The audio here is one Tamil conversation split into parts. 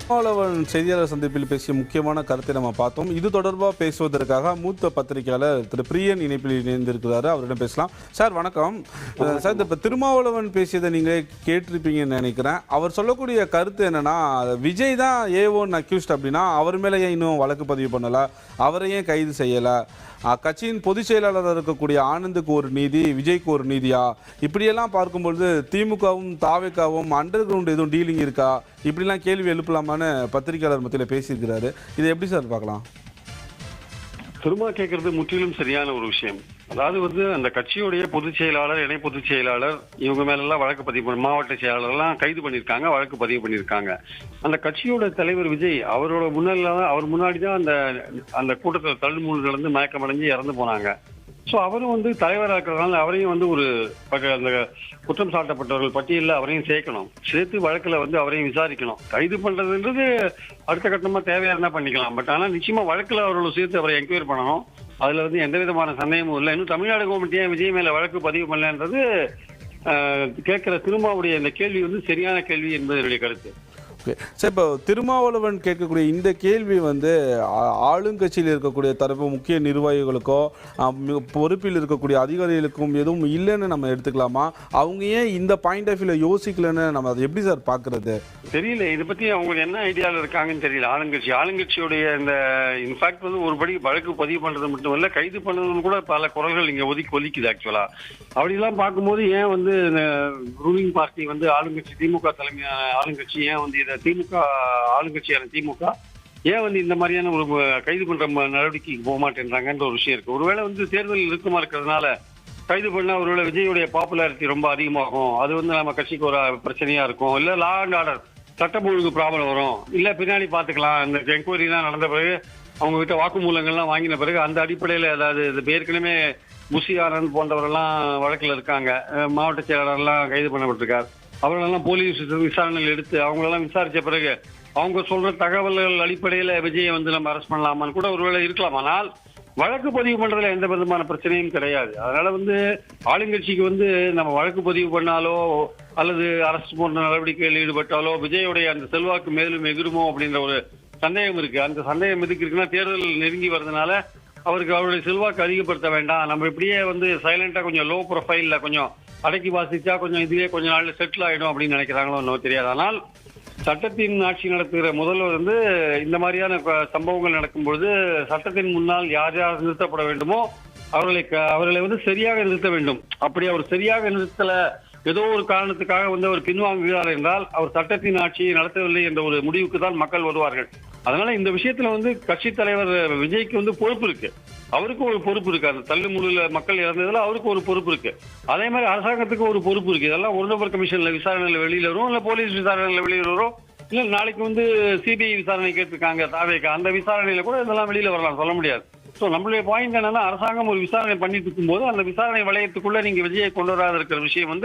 திருமாவளவன் செய்தியாளர் சந்திப்பில் பேசிய முக்கியமான கருத்தை நம்ம பார்த்தோம். இது தொடர்பாக பேசுவதற்காக மூத்த பத்திரிகையாளர் திரு பிரியன் இணைப்பில் இணைந்திருக்கிறாரு. அவரிடம் பேசலாம். சார் வணக்கம். சார், இப்போ திருமாவளவன் பேசியதை நீங்கள் கேட்டிருப்பீங்கன்னு நினைக்கிறேன். அவர் சொல்லக்கூடிய கருத்து என்னன்னா, விஜய் தான் A1 அக்யூஸ்ட் அப்படின்னா அவர் மேலே ஏன் இன்னும் வழக்கு பதிவு பண்ணலை, அவரை ஏன் கைது செய்யலை, கட்சியின் பொதுச் செயலாளராக இருக்கக்கூடிய ஆனந்துக்கு ஒரு நீதி, விஜய்க்கு ஒரு நீதியா, இப்படியெல்லாம் பார்க்கும்பொழுது திமுகவும் தாவேக்காவும் அண்டர் கிரவுண்ட் எதுவும் டீலிங் இருக்கா, இப்படிலாம் கேள்வி எழுப்பலாமான்னு பத்திரிகையாளர் மத்தியில் பேசியிருக்கிறாரு. இதை எப்படி சார் பார்க்கலாம்? திரும்ப கேட்கறது முற்றிலும் சரியான ஒரு விஷயம். அதாவது அந்த கட்சியுடைய பொதுச் செயலாளர், இணை பொதுச் செயலாளர், இவங்க மேலெல்லாம் வழக்கு பதிவு, மாவட்ட செயலாளர்லாம் கைது பண்ணியிருக்காங்க, வழக்கு பதிவு பண்ணியிருக்காங்க. அந்த கட்சியோட தலைவர் விஜய் அவரோட அவர் முன்னாடி தான் அந்த கூட்டத்தில் தள்ளுமுள் நடந்து மயக்கமடைஞ்சு இறந்து போனாங்க. ஸோ அவரும் தலைவராக இருக்கிறதுனால அவரையும் அந்த குற்றம் சாட்டப்பட்டவர்கள் பட்டியலில் அவரையும் சேர்த்து வழக்கில் அவரையும் விசாரிக்கணும். கைது பண்றதுன்றது அடுத்த கட்டமா தேவையா இருந்தா பண்ணிக்கலாம். பட் ஆனால் நிச்சயமா வழக்கில் அவர்களை சேர்த்து அவரை என்கொயரி பண்ணணும். அதுல எந்த விதமான சந்தேகமும் இல்லை. இன்னும் தமிழ்நாடு கவர்மெண்ட் ஏன் விஜய் மேல வழக்கு பதிவு பண்ணலன்றது கேட்கிற திருமாவுடைய இந்த கேள்வி சரியான கேள்வி என்பது என்னுடைய கருத்து. சார், இப்போ திருமாவளவன் கேட்கக்கூடிய இந்த கேள்வி ஆளுங்கட்சியில் இருக்கக்கூடிய தரப்பு முக்கிய நிர்வாகிகளுக்கோ பொறுப்பில் இருக்கக்கூடிய அதிகாரிகளுக்கும் எதுவும் இல்லைன்னு நம்ம எடுத்துக்கலாமா? அவங்க ஏன் இந்த பாயிண்ட் ஆஃப் வியூல யோசிக்கலன்னு நம்ம அதை எப்படி சார் பார்க்கறது? தெரியல. இதை பத்தி அவங்க என்ன ஐடியாவில் இருக்காங்கன்னு தெரியல. ஆளுங்கட்சியுடைய இந்த இன்ஃபேக்ட் ஒருபடி வழக்கு பதிவு பண்றது மட்டும் இல்ல, கைது பண்ணதுன்னு கூட பல குரல்கள் இங்க ஒலிக்குது. ஆக்சுவலா அப்படிலாம் பார்க்கும்போது ஏன் ரூலிங் பார்ட்டி ஆளுங்கட்சி திமுக தலைமையான ஆளுங்கட்சி ஏன் இதை ஆளுங்கட்சியான திமுக ஏன் இந்த மாதிரியான ஒரு கைது பண்ற நடவடிக்கைக்கு போக மாட்டேன்றாங்கன்ற ஒரு விஷயம் இருக்கு. ஒருவேளை தேர்தல் இறுக்கமா இருக்கிறதுனால கைது பண்ணா ஒருவேளை விஜயுடைய பாப்புலாரிட்டி ரொம்ப அதிகமாகும், அது நம்ம கட்சிக்கு ஒரு பிரச்சனையா இருக்கும், இல்ல லா அண்ட் ஆர்டர் சட்டம் ஒழுங்கு ப்ராப்ளம் வரும், இல்ல பின்னாடி பாத்துக்கலாம், இந்த என்கொயரி எல்லாம் நடந்த பிறகு அவங்க கிட்ட வாக்குமூலங்கள்லாம் வாங்கின பிறகு அந்த அடிப்படையில ஏதாவது ஏற்கனவே முசி ஆனந்த் போன்றவரெல்லாம் வழக்கில் இருக்காங்க, மாவட்ட செயலாளர்லாம் கைது பண்ணப்பட்டிருக்கார், அவர்களெல்லாம் போலீஸ் விசாரணைகள் எடுத்து அவங்களெல்லாம் விசாரிச்ச பிறகு அவங்க சொல்ற தகவல்கள் அடிப்படையில விஜயை நம்ம அரெஸ்ட் பண்ணலாமான்னு கூட ஒருவேளை இருக்கலாம். ஆனால் வழக்கு பதிவு பண்றதுல எந்த விதமான பிரச்சனையும் கிடையாது. அதனால ஆளுங்கட்சிக்கு நம்ம வழக்கு பதிவு பண்ணாலோ அல்லது அரசு போன்ற நடவடிக்கைகளில் ஈடுபட்டாலோ விஜயோடைய அந்த செல்வாக்கு மேலும் எகிருமோ அப்படின்ற ஒரு சந்தேகம் இருக்கு. அந்த சந்தேகம் எதுக்கு இருக்குன்னா, தேர்தல் நெருங்கி வர்றதுனால அவருடைய செல்வாக்கு அதிகப்படுத்த வேண்டாம், நம்ம இப்படியே சைலண்டா கொஞ்சம் லோ ப்ரொஃபைல்ல கொஞ்சம் அடக்கி வாசிச்சா கொஞ்சம் இதுவே கொஞ்ச நாள்ல செட்டில் ஆயிடும் அப்படின்னு நினைக்கிறாங்களோ இன்னும் தெரியாது. ஆனால் சட்டத்தின் ஆட்சி நடத்துகிற முதல்வர் இந்த மாதிரியான சம்பவங்கள் நடக்கும்பொழுது சட்டத்தின் முன்னால் யார் யார் நிறுத்தப்பட வேண்டுமோ அவர்களை சரியாக நிறுத்த வேண்டும். அப்படி அவர் சரியாக நிறுத்தல, ஏதோ ஒரு காரணத்துக்காக அவர் பின்வாங்குகிறார் என்றால் அவர் சட்டத்தின் ஆட்சியை நடத்தவில்லை என்ற ஒரு முடிவுக்கு தான் மக்கள் வருவார்கள். அதனால இந்த விஷயத்துல கட்சி தலைவர் விஜய்க்கு பொறுப்பு இருக்கு, அவருக்கு ஒரு பொறுப்பு இருக்கு. அந்த தள்ளுமுள்ள மக்கள் இறந்ததுல அவருக்கு ஒரு பொறுப்பு இருக்கு. அதே மாதிரி அரசாங்கத்துக்கு ஒரு பொறுப்பு இருக்கு. இதெல்லாம் ஒரு நபர் கமிஷன்ல விசாரணையில வெளியில வரும், இல்ல போலீஸ் விசாரணையில வெளியில வரும், இல்ல நாளைக்கு சிபிஐ விசாரணை கேட்டிருக்காங்க தாவேக்கா, அந்த விசாரணையில கூட இதெல்லாம் வெளியில வரலாம், சொல்ல முடியாது. ஸோ நம்மளுடைய பாயிண்ட் என்னன்னா, அரசாங்கம் ஒரு விசாரணை பண்ணிட்டு இருக்கும் போது அந்த விசாரணை வளையத்துக்குள்ள நீங்க விஜயை கொண்டு வராத இருக்கிற விஷயம்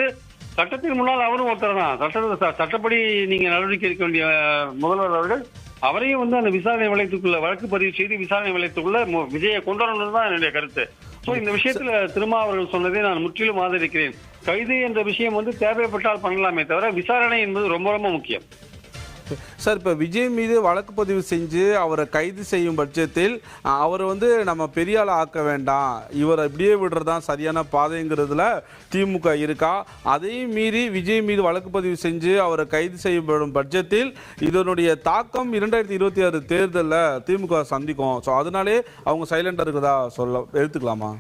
சட்டத்தின் முன்னால் அவரும் ஒருத்தர் தான். சட்டப்படி நீங்க நடவடிக்கை எடுக்க வேண்டிய முதல்வர் அவர்கள் அவரையும் அந்த விசாரணை வளையத்துக்குள்ள வழக்கு பதிவு செய்து விசாரணை வளையத்துக்குள்ள விஜயை கொண்டு வரணும் தான் என்னுடைய கருத்து. சோ இந்த விஷயத்துல திருமா அவர்கள் சொன்னதை நான் முற்றிலும் ஆதரிக்கிறேன். கைது என்ற விஷயம் தேவைப்பட்டால் பண்ணலாமே தவிர விசாரணை என்பது ரொம்ப ரொம்ப முக்கியம். சார், இப்போ விஜய் மீது வழக்கு பதிவு செஞ்சு அவரை கைது செய்யும் பட்சத்தில் அவர் நம்ம பெரிய ஆளை ஆக்க வேண்டாம், இவரை இப்படியே விடுறதுதான் சரியான பாதைங்கிறதுல திமுக இருக்கா? அதையும் மீறி விஜய் மீது வழக்கு பதிவு செஞ்சு அவரை கைது செய்யப்படும் பட்சத்தில் இதனுடைய தாக்கம் 2026 தேர்தலில் திமுக சந்திக்கும். ஸோ அதனாலே அவங்க சைலண்டாக இருக்கிறதா எடுத்துக்கலாமா?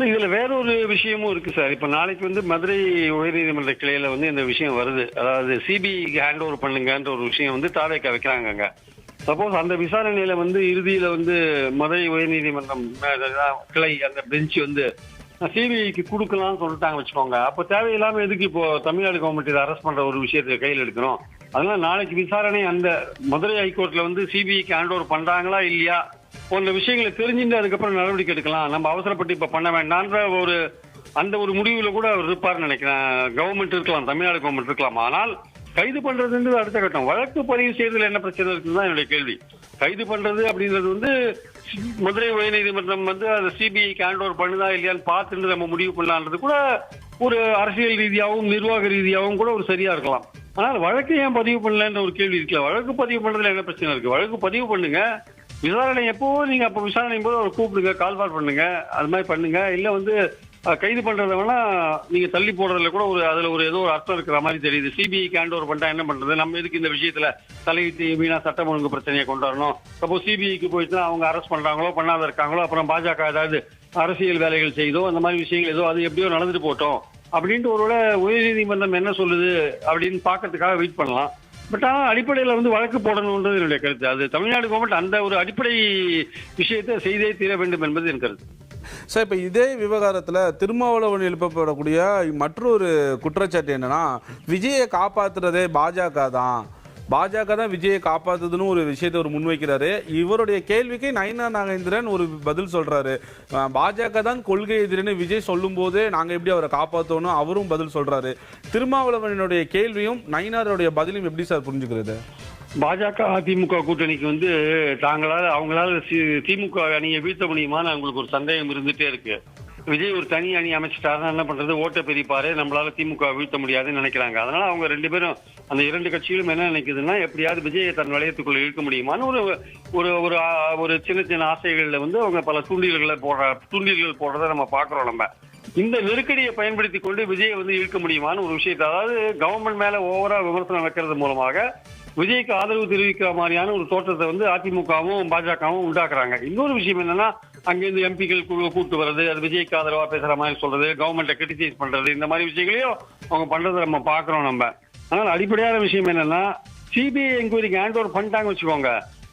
இதுல வேறொரு விஷயமும் இருக்கு சார். இப்ப நாளைக்கு மதுரை உயர்நீதிமன்ற கிளையில இந்த விஷயம் வருது. அதாவது சிபிஐக்கு ஹேண்ட் ஓவர் பண்ணுங்கன்ற ஒரு விஷயம் தாவேக்கா வைக்கிறாங்க. சப்போஸ் அந்த விசாரணையில இறுதியில மதுரை உயர்நீதிமன்றம் கிளை அந்த பெஞ்ச் சிபிஐக்கு கொடுக்கலாம்னு சொல்லிட்டாங்க வச்சுக்கோங்க. அப்ப தேவையில்லாம எதுக்கு இப்போ தமிழ்நாடு கவர்மெண்ட் இதை அரெஸ்ட் பண்ற ஒரு விஷயத்தை கையில் எடுக்கணும்? அதனால நாளைக்கு விசாரணை அந்த மதுரை ஹைகோர்ட்ல சிபிஐக்கு ஹேண்ட் ஓவர் பண்றாங்களா இல்லையா போன்ற விஷயங்களை தெரிஞ்சுட்டு அதுக்கப்புறம் நடவடிக்கை எடுக்கலாம். நம்ம அவசரப்பட்டு இப்ப பண்ண வேண்டான்ற ஒரு முடிவுல கூட அவர் இருப்பார்னு நினைக்கிறேன். கவர்மெண்ட் இருக்கலாம், தமிழ்நாடு கவர்மெண்ட் இருக்கலாம். ஆனால் கைது பண்றதுன்றது அடுத்த கட்டம். வழக்கு பதிவு செய்வதில் என்ன பிரச்சனை இருக்குதுதான் என்னுடைய கேள்வி. கைது பண்றது அப்படின்றது மதுரை உயர்நீதிமன்றம் அதை சிபிஐக்கு ஹேண்ட் ஓவர் பண்ணுதா இல்லையான்னு பார்த்துட்டு நம்ம முடிவு பண்ணலான்றது கூட ஒரு அரசியல் ரீதியாகவும் நிர்வாக ரீதியாகவும் கூட ஒரு சரியா இருக்கலாம். ஆனால் வழக்கு ஏன் பதிவு பண்ணலன்ற ஒரு கேள்வி இருக்குல்ல. வழக்கு பதிவு பண்றதுல என்ன பிரச்சனை இருக்கு? வழக்கு பதிவு பண்ணுங்க, விசாரணை எப்போ நீங்க அப்ப விசாரணை போது அவர் கூப்பிடுங்க, கால்பார் பண்ணுங்க, அது மாதிரி பண்ணுங்க. இல்ல வந்து கைது பண்றத வேணா நீங்க தள்ளி போடுறதுல கூட அதுல ஏதோ ஒரு அர்த்தம் இருக்கிற மாதிரி தெரியுது. சிபிஐக்கு ஹேண்ட் ஓவர் பண்ணிட்டா என்ன பண்றது? நம்ம எதுக்கு இந்த விஷயத்துல தலையிட்டு வீணா சட்டம் ஒழுங்கு பிரச்சனையை கொண்டு வரணும்? சப்போஸ் சிபிஐக்கு போயிட்டு அவங்க அரெஸ்ட் பண்றாங்களோ பண்ணாத இருக்காங்களோ, அப்புறம் பாஜக ஏதாவது அரசியல் வேலைகள் செய்தோ அந்த மாதிரி விஷயங்கள் ஏதோ அது எப்படியோ நடந்துட்டு போட்டோம் அப்படின்ட்டு ஒருவேளை உயர்நீதிமன்றம் என்ன சொல்லுது அப்படின்னு பாக்கிறதுக்காக வெயிட் பண்ணலாம். பட் ஆனால் அடிப்படையில் வந்து வழக்கு போடணுன்றது என்னுடைய கருத்து. அது தமிழ்நாடு கவர்மெண்ட் அந்த ஒரு அடிப்படை விஷயத்தை செய்தே தீர வேண்டும் என்பது என் கருத்து. சார், இப்போ இதே விவகாரத்தில் திருமாவளவன் எழுப்பப்படக்கூடிய மற்றொரு குற்றச்சாட்டு என்னன்னா, விஜயை காப்பாற்றுறதே பாஜக தான் விஜயை காப்பாத்துதுன்னு ஒரு விஷயத்தை ஒரு முன்வைக்கிறாரு. இவருடைய கேள்விக்கு நயினார் நாகேந்திரன் ஒரு பதில் சொல்றாரு. பாஜக தான் கொள்கை எதிரின்னு விஜய் சொல்லும் போதே நாங்க எப்படி அவரை காப்பாற்றணும் அவரும் பதில் சொல்றாரு. திருமாவளவனுடைய கேள்வியும் நயினாருடைய பதிலும் எப்படி சார் புரிஞ்சுக்கிறது? பாஜக அதிமுக கூட்டணிக்கு வந்து அவங்களால திமுக அணியை வீழ்த்த முடியுமான்னு அவங்களுக்கு ஒரு சந்தேகம் இருந்துட்டே இருக்கு. விஜய் ஒரு தனி அணி அமைச்சிட்டாருன்னா என்ன பண்றது? ஓட்டை பிரிப்பாரு, நம்மளால திமுக வீழ்த்த முடியாதுன்னு நினைக்கிறாங்க. அதனால அவங்க ரெண்டு பேரும் அந்த இரண்டு கட்சிகளும் என்ன நினைக்குதுன்னா, எப்படியாவது விஜயை தன் வளையத்துக்குள்ள இழுக்க முடியுமான்னு ஒரு சின்ன சின்ன ஆசைகள்ல வந்து அவங்க பல தூண்டில்கள் போடுறத நம்ம பாக்குறோம். நம்ம இந்த நெருக்கடியை பயன்படுத்தி கொண்டு விஜயை வந்து இழுக்க முடியுமான்னு ஒரு விஷயத்தை, அதாவது கவர்மெண்ட் மேல ஓவரா விமர்சனம் வைக்கிறது மூலமாக விஜய்க்கு ஆதரவு தெரிவிக்கிற மாதிரியான ஒரு தோற்றத்தை வந்து அதிமுகவும் பாஜகவும் உண்டாக்குறாங்க. இன்னொரு விஷயம் என்னன்னா, அங்கிருந்து எம்பிக்கள் கூட்டு வர்றது, அது விஜய்க்கு ஆதரவா பேசுற மாதிரி சொல்றது, கவர்மெண்ட்டை கிரிட்டிசைஸ் பண்றது, இந்த மாதிரி விஷயங்களையும் அவங்க பண்றதை நம்ம பாக்குறோம். நம்ம ஆனால் அடிப்படையான விஷயம் என்னன்னா, சிபிஐ என்கொயரிக்கு ஹேண்ட் ஓவர் பண்ணிட்டாங்க வச்சுக்கோங்க,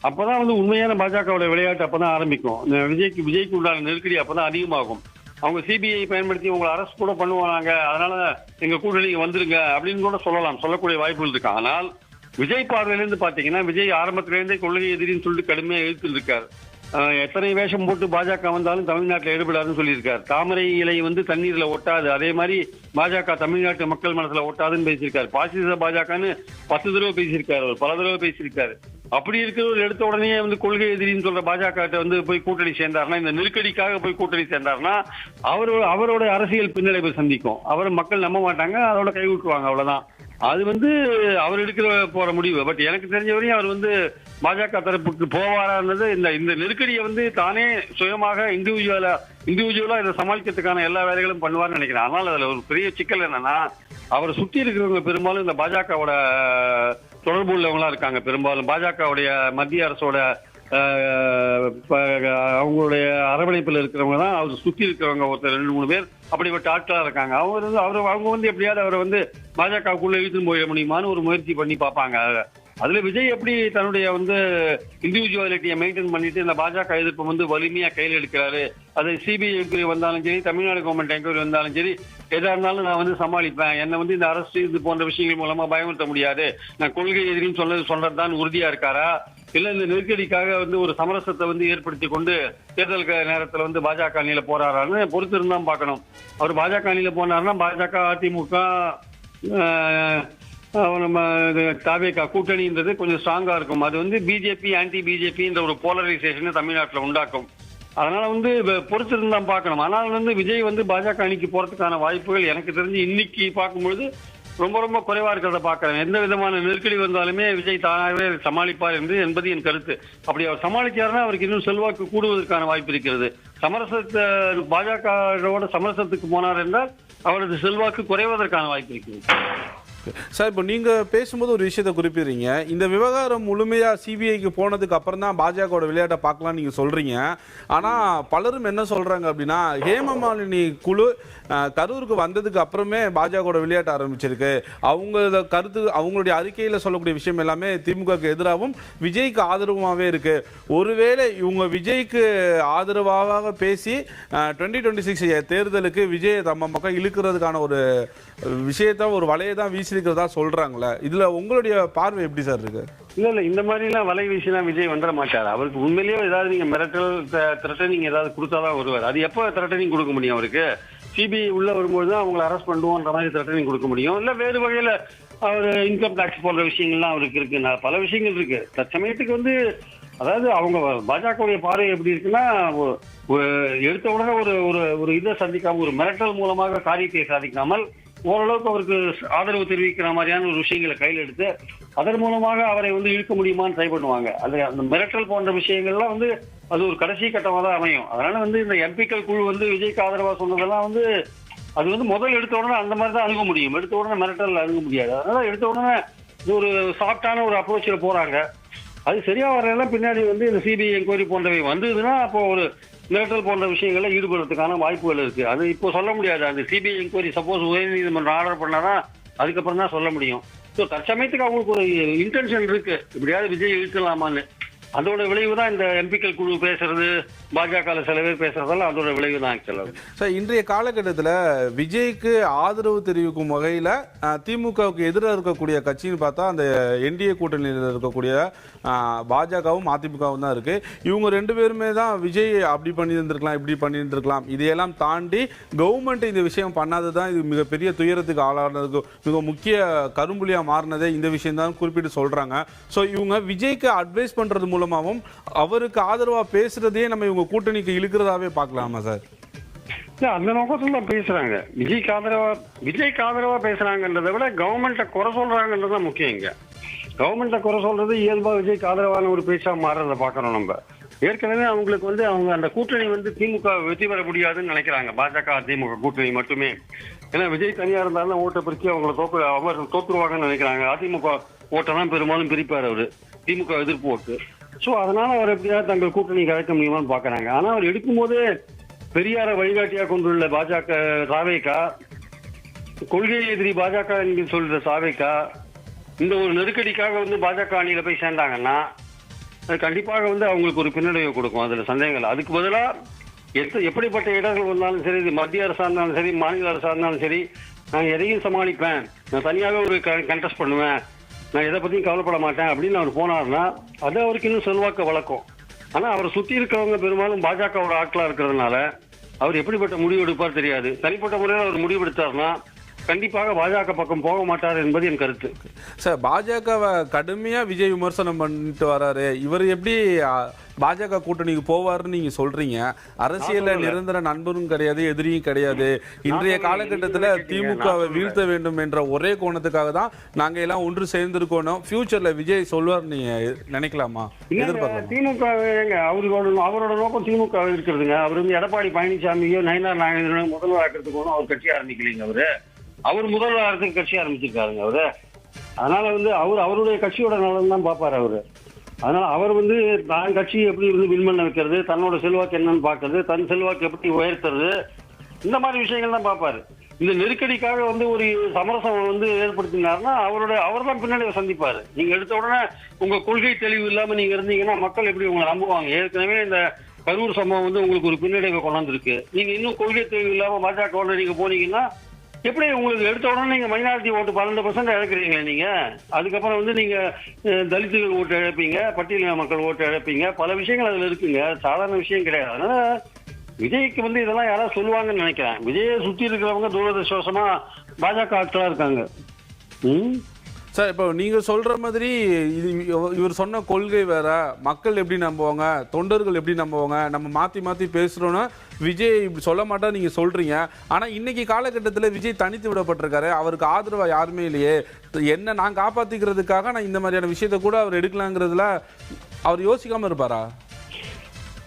அப்பதான் வந்து உண்மையான பாஜகவுடைய விளையாட்டு அப்பதான் ஆரம்பிக்கும். விஜய்க்கு உண்டான நெருக்கடி அப்பதான் அதிகமாகும். அவங்க சிபிஐ பயன்படுத்தி உங்களை அரெஸ்ட் கூட பண்ணுவாங்க, அதனால எங்க கூட்டணிக்கு வந்துருங்க அப்படின்னு கூட சொல்லக்கூடிய வாய்ப்புகள் இருக்கு. ஆனால் விஜய் பார்வையிலிருந்து பாத்தீங்கன்னா, விஜய் ஆரம்பத்திலிருந்தே கொள்கை எதிரின்னு சொல்லிட்டு கடுமையா இழுத்து இருக்காரு. எத்தனை வேஷம் போட்டு பாஜக வந்தாலும் தமிழ்நாட்டில் ஈடுபடாதுன்னு சொல்லியிருக்காரு. தாமரை இலை வந்து தண்ணீர்ல ஒட்டாது, அதே மாதிரி பாஜக தமிழ்நாட்டு மக்கள் மனசுல ஒட்டாதுன்னு பேசியிருக்காரு. பாசிச பாஜகன்னு 10 தடவை பேசியிருக்காரு, பல தடவை பேசியிருக்காரு. அப்படி இருக்கிறவர் எடுத்த உடனே வந்து கொள்கை எதிரின்னு சொல்ற பாஜக வந்து போய் கூட்டணி சேர்ந்தாருன்னா, இந்த நெருக்கடிக்காக போய் கூட்டணி சேர்ந்தாருன்னா அவரோட அரசியல் பின்னடைவை சந்திக்கும். அவரை மக்கள் நம்ப மாட்டாங்க, அதோட கைவிட்டுருவாங்க, அவ்வளவுதான். அது வந்து அவர் எடுக்கிற போற முடிவு. பட் எனக்கு தெரிஞ்சவரையும் அவர் வந்து பாஜக தரப்புக்கு போவாரான்றது இந்த நெருக்கடியை வந்து தானே சுயமாக இண்டிவிஜுவலா இதை சமாளிக்கிறதுக்கான எல்லா வேலைகளும் பண்ணுவார்னு நினைக்கிறேன். ஆனால் அதுல ஒரு பெரிய சிக்கல் என்னன்னா, அவரை சுற்றி இருக்கிறவங்க பெரும்பாலும் இந்த பாஜகவோட தொடர்பு உள்ளவங்களா இருக்காங்க. பெரும்பாலும் பாஜகவுடைய மத்திய அரசோட அவங்களுடைய அரவணைப்பில் இருக்கிறவங்க தான் அவர் சுற்றி இருக்கிறவங்க. ஒருத்தர் 2-3 பேர் அப்படிப்பட்ட ஆட்களா இருக்காங்க. அவங்க வந்து எப்படியாவது அவரை வந்து பாஜகவுக்குள்ள இழுத்துன்னு போயிட முடியுமான்னு ஒரு முயற்சி பண்ணி பார்ப்பாங்க. அதுல விஜய் எப்படி தன்னுடைய வந்து இண்டிவிஜுவாலிட்டியை மெயின்டைன் பண்ணிட்டு இந்த பாஜக எதிர்ப்பு வந்து வலிமையா கையில் எடுக்கிறாரு. அது சிபிஐ என்கொயரி வந்தாலும் சரி, தமிழ்நாடு கவர்மெண்ட் என்கொயரி வந்தாலும் சரி, எதா இருந்தாலும் நான் வந்து சமாளிப்பேன், என்னை வந்து இந்த அரசு இது போன்ற விஷயங்கள் மூலமா பயமுறுத்த முடியாது, நான் கொள்கை எதிரின்னு சொல்றதுதான் உறுதியா இருக்காரா, இல்ல இந்த நெருக்கடிக்காக வந்து ஒரு சமரசத்தை வந்து ஏற்படுத்தி கொண்டு தேர்தல் நேரத்துல வந்து பாஜக அணியில போறாரான்னு பொறுத்து இருந்தான் பார்க்கணும். அவர் பாஜக அணியில போனாருன்னா பாஜக அதிமுக நம்ம தாவேகா கூட்டணின்றது கொஞ்சம் ஸ்ட்ராங்கா இருக்கும். அது வந்து பிஜேபி ஆன்டி பிஜேபின்ற ஒரு போலரைசேஷன் தமிழ்நாட்டில் உண்டாக்கும். அதனால வந்து பொறுத்திருந்து தான் பார்க்கணும். ஆனால் வந்து விஜய் வந்து பாஜக அணிக்கு போறதுக்கான வாய்ப்புகள் எனக்கு தெரிஞ்சு இன்னைக்கு பார்க்கும்பொழுது ரொம்ப ரொம்ப குறைவா இருக்கிறத பார்க்கிறேன். எந்த விதமான நெருக்கடி வந்தாலுமே விஜய் தானாகவே சமாளிப்பார் என்பது என் கருத்து. அப்படி அவர் சமாளிச்சாருன்னா அவருக்கு இன்னும் செல்வாக்கு கூடுவதற்கான வாய்ப்பு இருக்கிறது. பாஜகவோட சமரசத்துக்கு போனார் என்றால் அவரது செல்வாக்கு குறைவதற்கான வாய்ப்பு இருக்கிறது. சார், இப்போ நீங்க பேசும்போது ஒரு விஷயத்தை குறிப்பிடுறீங்க, இந்த விவகாரம் முழுமையா சிபிஐக்கு போனதுக்கு அப்புறம் தான் பாஜகவோட விளையாட்டை பார்க்கலாம் நீங்க சொல்றீங்க. ஆனா பலரும் என்ன சொல்றாங்க அப்படின்னா, ஹேமமாலினி குழு கரூருக்கு வந்ததுக்கு அப்புறமே பாஜகவோட விளையாட்ட ஆரம்பிச்சிருக்கு. அவங்களுடைய அறிக்கையில சொல்லக்கூடிய விஷயம் எல்லாமே திமுகக்கு எதிராகவும் விஜய்க்கு ஆதரவாகவே இருக்கு. ஒருவேளை இவங்க விஜய்க்கு ஆதரவாக பேசி 2026 தேர்தலுக்கு விஜய் நம்ம மக்கள் இழுக்கிறதுக்கான ஒரு விஷயத்த ஒரு வலையை தான் வீசிருக்கிறதா சொல்றாங்களே, இதுல உங்களுடைய பார்வை எப்படி சார் இருக்கு? இல்ல இந்த மாதிரி எல்லாம் வலை வீசிலாம் விஜய் வந்துட மாட்டார். அவருக்கு உண்மையிலேயே ஏதாவது நீங்க மிரட்டல் த்ரெட்டனிங் ஏதாவது கொடுத்தாதான் வருவார். அது எப்போ த்ரெட்டனிங் கொடுக்க முடியும்? அவருக்கு சிபிஐ உள்ள வரும்போது தான் அவங்களை அரெஸ்ட் பண்ணுவோன்ற மாதிரி த்ரெட்டனிங் கொடுக்க முடியும். இல்ல வேறு வகையில அவர் இன்கம் டாக்ஸ் போன்ற விஷயங்கள்லாம் அவருக்கு இருக்கு, பல விஷயங்கள் இருக்கு. தற்சமயத்துக்கு வந்து அதாவது அவங்க பாஜகவுடைய பார்வை எப்படி இருக்குன்னா, எடுத்த உடனே ஒரு இதை சந்திக்காம ஒரு மிரட்டல் மூலமாக காரியத்தை சாதிக்காமல் ஓரளவுக்கு அவருக்கு ஆதரவு தெரிவிக்கிற மாதிரியான ஒரு விஷயங்களை கையில் எடுத்து அதன் மூலமாக அவரை வந்து இழுக்க முடியுமான்னு ட்ரை பண்ணுவாங்க. அது அந்த மிரட்டல் போன்ற விஷயங்கள்லாம் வந்து அது ஒரு கடைசி கட்டமாக தான் அமையும். அதனால வந்து இந்த எம்பிக்கள் குழு வந்து விஜய்க்கு ஆதரவா சொன்னதெல்லாம் வந்து அது வந்து முதல் எடுத்த உடனே அந்த மாதிரி தான் அணுக முடியும். எடுத்த உடனே மிரட்டல் அணுக முடியாது. அதனால எடுத்த உடனே ஒரு சாஃப்டான ஒரு அப்ரோச்சில் போறாங்க. அது சரியா வரலாம். பின்னாடி வந்து இந்த சிபிஐ என்கொயரி போன்றவை வந்ததுன்னா அப்போ ஒரு மிரட்டல் போன்ற விஷயங்கள்ல ஈடுபடுறதுக்கான வாய்ப்புகள் இருக்கு. அது இப்போ சொல்ல முடியாது. அந்த சிபிஐ என்கொயரி சப்போஸ் உயர்நீதிமன்றம் ஆர்டர் பண்ணாதான் அதுக்கப்புறம் தான் சொல்ல முடியும். ஸோ தற்சமயத்துக்கு அவங்களுக்கு ஒரு இன்டென்ஷன் இருக்கு, இப்படியாவது விஜய் இழுக்கலாமான்னு. அதோட விளைவு தான் இந்த எம்பிக்கள் குழு பேசுறது, பாஜக சில பேர் பேசுறதெல்லாம் அதோட விளைவு தான் ஆக்சுவலாக. சார், இன்றைய காலகட்டத்தில் விஜய்க்கு ஆதரவு தெரிவிக்கும் வகையில் திமுகவுக்கு எதிராக இருக்கக்கூடிய கட்சின்னு பார்த்தா அந்த என்டிஏ கூட்டணியில் இருக்கக்கூடிய பாஜகவும் அதிமுகவும் தான் இருக்கு. இவங்க ரெண்டு பேருமே தான் விஜய் அப்படி பண்ணியிருந்திருக்கலாம், இப்படி பண்ணியிருந்திருக்கலாம், இதையெல்லாம் தாண்டி கவர்மெண்ட் இந்த விஷயம் பண்ணாது தான் இது மிகப்பெரிய துயரத்துக்கு ஆளானதுக்கு மிக முக்கிய கரும்புலியாக மாறினதே இந்த விஷயம் தான் குறிப்பிட்டு சொல்றாங்க. ஸோ இவங்க விஜய்க்கு அட்வைஸ் பண்றது மூலமாகவும் அவருக்கு ஆதரவா பேசுறதே நம்ம இவங்க கூட்டணிக்கு இழுக்கிறதாவே பார்க்கலாமா சார்? அந்த நோக்கத்துல தான் பேசுறாங்க. விஜய்க்கு ஆதரவா பேசுறாங்கன்றதை விட கவர்மெண்ட்டை குறை சொல்றாங்கன்றது தான் முக்கியம். இங்க கவர்மெண்ட்டை குறை சொல்றது இயல்பா விஜய்க்கு ஆதரவான ஒரு பேச்சா மாறுறதை பாக்குறோம். நம்ம ஏற்கனவே அவங்களுக்கு வந்து அவங்க அந்த கூட்டணி வந்து திமுக வெற்றி பெற முடியாதுன்னு நினைக்கிறாங்க. பாஜக திமுக கூட்டணி மட்டுமே. ஏன்னா விஜய் தனியா இருந்தாலும் ஓட்டை பிரிச்சு அவர் தோற்றுருவாங்கன்னு நினைக்கிறாங்க. அதிமுக ஓட்டெல்லாம் பெரும்பாலும் பிரிப்பார் அவரு, திமுக எதிர்ப்பு ஓட்டு. ஸோ அதனால அவர் எப்படியாவது தங்கள் கூட்டணி கலைக்க முடியுமான்னு பாக்குறாங்க. ஆனா அவர் எடுக்கும்போது பெரியார வழிகாட்டியா கொண்டுள்ள பாஜக சாவேக்கா, கொள்கை எதிரி பாஜக என்று சொல்ற சாவேக்கா இந்த ஒரு நெருக்கடிக்காக வந்து பாஜக அணியில போய் சேர்ந்தாங்கன்னா அது கண்டிப்பாக வந்து அவங்களுக்கு ஒரு பின்னடைவை கொடுக்கும். அதுல சந்தேகங்கள். அதுக்கு பதிலா எப்படிப்பட்ட இடர்கள் வந்தாலும் சரி, இது மத்திய அரசா இருந்தாலும் சரி, மாநில அரசா இருந்தாலும் சரி, நான் எதையும் சமாளிப்பேன், நான் தனியாக ஒரு கண்டெஸ்ட் பண்ணுவேன், நான் எதை பத்தியும் கவலைப்பட மாட்டேன் அப்படின்னு அவர் போனார்னா அது அவருக்கு இன்னும் செல்வாக்க வளர்க்கும். ஆனா அவரை சுத்தி இருக்கிறவங்க பெரும்பாலும் பாஜகவோட ஆட்களா இருக்கிறதுனால அவர் எப்படிப்பட்ட முடிவு எடுப்பார் தெரியாது. தனிப்பட்ட முறையில் அவர் முடிவு எடுத்தார்னா கண்டிப்பாக பாஜக பக்கம் போக மாட்டார் என்பது என் கருத்து. சார், பாஜகவை கடுமையா விஜய் விமர்சனம் பண்ணிட்டு வராரு, இவர் எப்படி பாஜக கூட்டணிக்கு போவாருன்னு நீங்க சொல்றீங்க. அரசியல்ல நிரந்தர நண்பரும் கிடையாது, எதிரியும் கிடையாது. இன்றைய காலகட்டத்தில் திமுகவை வீழ்த்த வேண்டும் என்ற ஒரே கோணத்துக்காக தான் நாங்க எல்லாம் ஒன்று சேர்ந்திருக்கோம். ஃபியூச்சர்ல விஜய் சொல்வார் நீங்க நினைக்கலாமா? எதிர்பார்க்கலாம். திமுக அவரோட நோக்கம் திமுக இருக்கிறதுங்க. அவர் வந்து எடப்பாடி பழனிசாமியோ நயினார் நாகேந்திரனோ முதல்வராக்கிறதுக்கு அவர் கட்சி ஆரம்பிக்கலைங்க. அவர் முதல்வராகிறதுக்கு கட்சி ஆரம்பிச்சிருக்காருங்க அவரு. அதனால வந்து அவருடைய கட்சியோட நலன் தான் பார்ப்பாரு அவரு. அதனால அவர் வந்து தான் கட்சி எப்படி இருந்து வின் பண்ண வைக்கிறது, தன்னோட செல்வாக்கு என்னன்னு பாக்குறது, தன் செல்வாக்கு எப்படி உயர்த்துறது, இந்த மாதிரி விஷயங்கள் தான் பார்ப்பாரு. இந்த நெருக்கடிக்காக வந்து ஒரு சமரசம் வந்து ஏற்படுத்தினாருன்னா அவர் தான் பின்னாடி சந்திப்பாரு. நீங்க எடுத்த உடனே உங்க கொள்கை தெளிவு இல்லாம நீங்க இருந்தீங்கன்னா மக்கள் எப்படி உங்களை நம்புவாங்க? ஏற்கனவே இந்த கரூர் சம்பவம் வந்து உங்களுக்கு ஒரு பின்னடைவை கொண்டாந்துருக்கு. நீங்க இன்னும் கொள்கை தெளிவு இல்லாம பாஜக நீங்க போனீங்கன்னா எப்படி உங்களுக்கு எடுத்த உடனே நீங்க மைனாரிட்டி ஓட்டு 12% இழக்கிறீங்க. நீங்க அதுக்கப்புறம் வந்து நீங்க தலித்துகள் ஓட்டு இழப்பீங்க, பட்டியலின மக்கள் ஓட்டு இழப்பீங்க, பல விஷயங்கள் அதுல இருக்குங்க. சாதாரண விஷயம் கிடையாது. அதனால விஜய்க்கு வந்து இதெல்லாம் யாராவது சொல்லுவாங்கன்னு நினைக்கிறேன். விஜயை சுத்தி இருக்கிறவங்க துரதிருஷ்டவசமா பாஜக ஆட்களா இருக்காங்க. சார், இப்போ நீங்க சொல்ற மாதிரி இவர் சொன்ன கொள்கை வேற, மக்கள் எப்படி நம்புவாங்க, தொண்டர்கள் எப்படி நம்புவாங்க, நம்ம மாத்தி மாத்தி பேசுறோம்னா விஜய் இப்படி சொல்ல மாட்டா நீங்க சொல்றீங்க. ஆனா இன்னைக்கு காலகட்டத்தில் விஜய் தனித்து விடப்பட்டிருக்காரு, அவருக்கு ஆதரவா யாருமே இல்லையே, என்ன நான் காப்பாத்திக்கிறதுக்காக நான் இந்த மாதிரியான விஷயத்த கூட அவர் எடுக்கலாங்கிறதுல அவர் யோசிக்காம இருப்பாரா?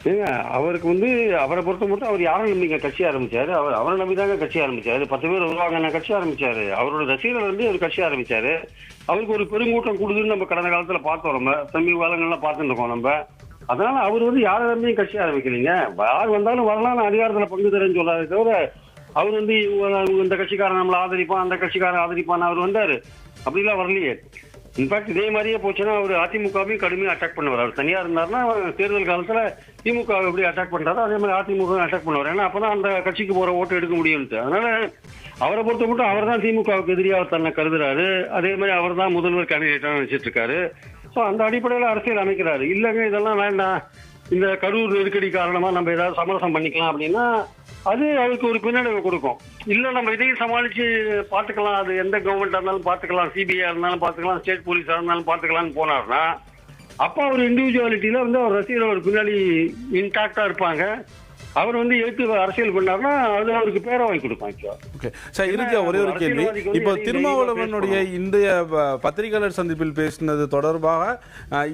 ஏங்க அவருக்கு வந்து அவரை பொறுத்த மட்டும் அவர் யாரை நம்பிங்க கட்சி ஆரம்பிச்சாரு? அவரை நம்பிதாங்க கட்சி ஆரம்பிச்சாரு. 10 பேர் வருவாங்க கட்சி ஆரம்பிச்சாரு. அவரோட ரசிகர்கள் வந்து ஒரு கட்சி ஆரம்பிச்சாரு. அவருக்கு ஒரு பெருங்கூட்டம் கூடுதுன்னு நம்ம கடந்த காலத்துல பார்த்தோம். நம்ம சமீப காலங்கள்லாம் பார்த்துட்டு இருக்கோம் நம்ம. அதனால அவர் வந்து யாரை நம்பியும் கட்சி ஆரம்பிக்கலீங்க. யார் வந்தாலும் வரலாம், நான் அதிகாரத்துல பங்கு தரேன்னு சொல்லாரு தவிர அவர் வந்து இந்த கட்சிக்காரன் நம்மளை ஆதரிப்பான், அந்த கட்சிக்காரன் ஆதரிப்பான் அவர் வந்தாரு. அப்படிலாம் வரலையே. இன்ஃபேக்ட் இதே மாதிரியே போச்சுன்னா அவர் அதிமுகவையும் கடுமையாக அட்டாக் பண்ணுவார். அவர் தனியா இருந்தாருன்னா தேர்தல் காலத்துல திமுக எப்படி அட்டாக் பண்றாரோ அதே மாதிரி அதிமுக அட்டாக் பண்ணுவார். ஏன்னா அப்பதான் அந்த கட்சிக்கு போற ஓட்டு எடுக்க முடியும்ட்டு. அதனால அவரை பொறுத்த மட்டும் அவர் தான் திமுகவுக்கு எதிரியாக தன்னை கருதுறாரு. அதே மாதிரி அவர் தான் முதல்வர் கேண்டிடேட்டா நினைச்சிட்டு இருக்காரு. ஸோ அந்த அடிப்படையில் அரசியல் அமைக்கிறாரு. இல்லைங்க இதெல்லாம் வேண்டாம், இந்த கரூர் நெருக்கடி காரணமா நம்ம ஏதாவது சமரசம் பண்ணிக்கலாம் அப்படின்னா அது அவருக்கு ஒரு பின்னடைவை கொடுக்கும். இல்ல நம்ம இதையும் சமாளிச்சு பாத்துக்கலாம், அது எந்த கவர்மெண்டா இருந்தாலும் பாத்துக்கலாம், சிபிஐ இருந்தாலும் பாத்துக்கலாம், ஸ்டேட் போலீஸா இருந்தாலும் பாத்துக்கலாம்னு போனார்னா அப்ப அவர் இண்டிவிஜுவாலிட்டியில வந்து அவர் ரசிகர்கள் ஒரு பின்னாடி இன்டாக்டா இருப்பாங்க. அவர் வந்து எடுத்து அரசியல் பண்ணாருன்னா அது அவருக்கு பேரை வாங்கி கொடுக்கும் ஆக்சுவலா. ஓகே சார், இறுதியா ஒரே ஒரு கேள்வி. இப்போ திருமாவளவனுடைய இன்றைய பத்திரிகையாளர் சந்திப்பில் பேசினது தொடர்பாக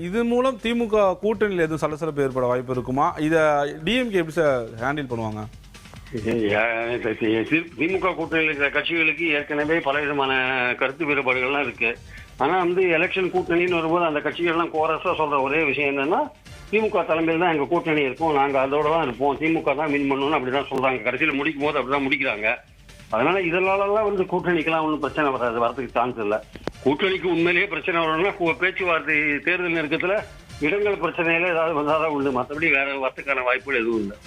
இது மூலம் திமுக கூட்டணியில் எதுவும் சலசலப்பு ஏற்பட வாய்ப்பு இருக்குமா? இதை டிஎம்கே எப்படி சார் ஹேண்டில் பண்ணுவாங்க? திமுக கூட்டணியில் இருக்கிற கட்சிகளுக்கு ஏற்கனவே பல விதமான கருத்து வேறுபாடுகள்லாம் இருக்கு. ஆனா வந்து எலெக்ஷன் கூட்டணின்னு வரும்போது அந்த கட்சிகள்லாம் கோரஸா சொல்ற ஒரே விஷயம் என்னன்னா, திமுக தலைமையில் தான் எங்க கூட்டணி இருக்கும், நாங்க அதோட தான் இருப்போம், திமுக தான் வின் பண்ணணும்னு அப்படிதான் சொல்றாங்க. கடைசியில் முடிக்கும் போது அப்படிதான் முடிக்கிறாங்க. அதனால இதனாலலாம் வந்து கூட்டணிக்கெல்லாம் ஒன்றும் பிரச்சனை வராது, வரதுக்கு சான்ஸ் இல்லை. கூட்டணிக்கு உண்மையிலேயே பிரச்சனை வரணும்னா பேச்சுவார்த்தை தேர்தல் நெருக்கத்துல இடங்கள் பிரச்சனையில ஏதாவது வந்தாதான் உண்டு, மற்றபடி வேற வரத்துக்கான வாய்ப்புகள் எதுவும் இல்லை.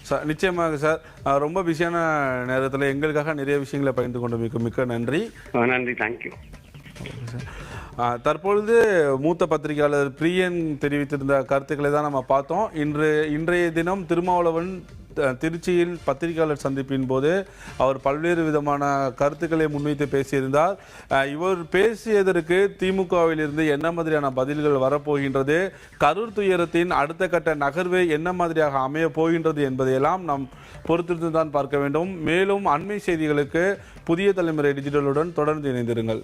சார் நிச்சயமாக சார், ரொம்ப பிஸியான நேரத்தில் எங்களுக்காக நிறைய விஷயங்களை பகிர்ந்து கொண்டு மிக்க நன்றி. நன்றி, தேங்க்யூ. தற்பொழுது மூத்த பத்திரிகையாளர் பிரியன் தெரிவித்திருந்த கருத்துக்களை தான் நம்ம பார்த்தோம். இன்றைய தினம் திருமாவளவன் திருச்சியில் பத்திரிகையாளர் சந்திப்பின் போது அவர் பல்வேறு விதமான கருத்துக்களை முன்வைத்து பேசியிருந்தார். இவர் பேசியதற்கு திமுகவில் இருந்து என்ன மாதிரியான பதில்கள் வரப்போகின்றது, கரூர் துயரத்தின் அடுத்த கட்ட நகர்வு என்ன மாதிரியாக அமைய போகின்றது என்பதையெல்லாம் நாம் பொறுத்திருந்து தான் பார்க்க வேண்டும். மேலும் அண்மை செய்திகளுக்கு புதிய தலைமுறை டிஜிட்டலுடன் தொடர்ந்து இணைந்திருங்கள்.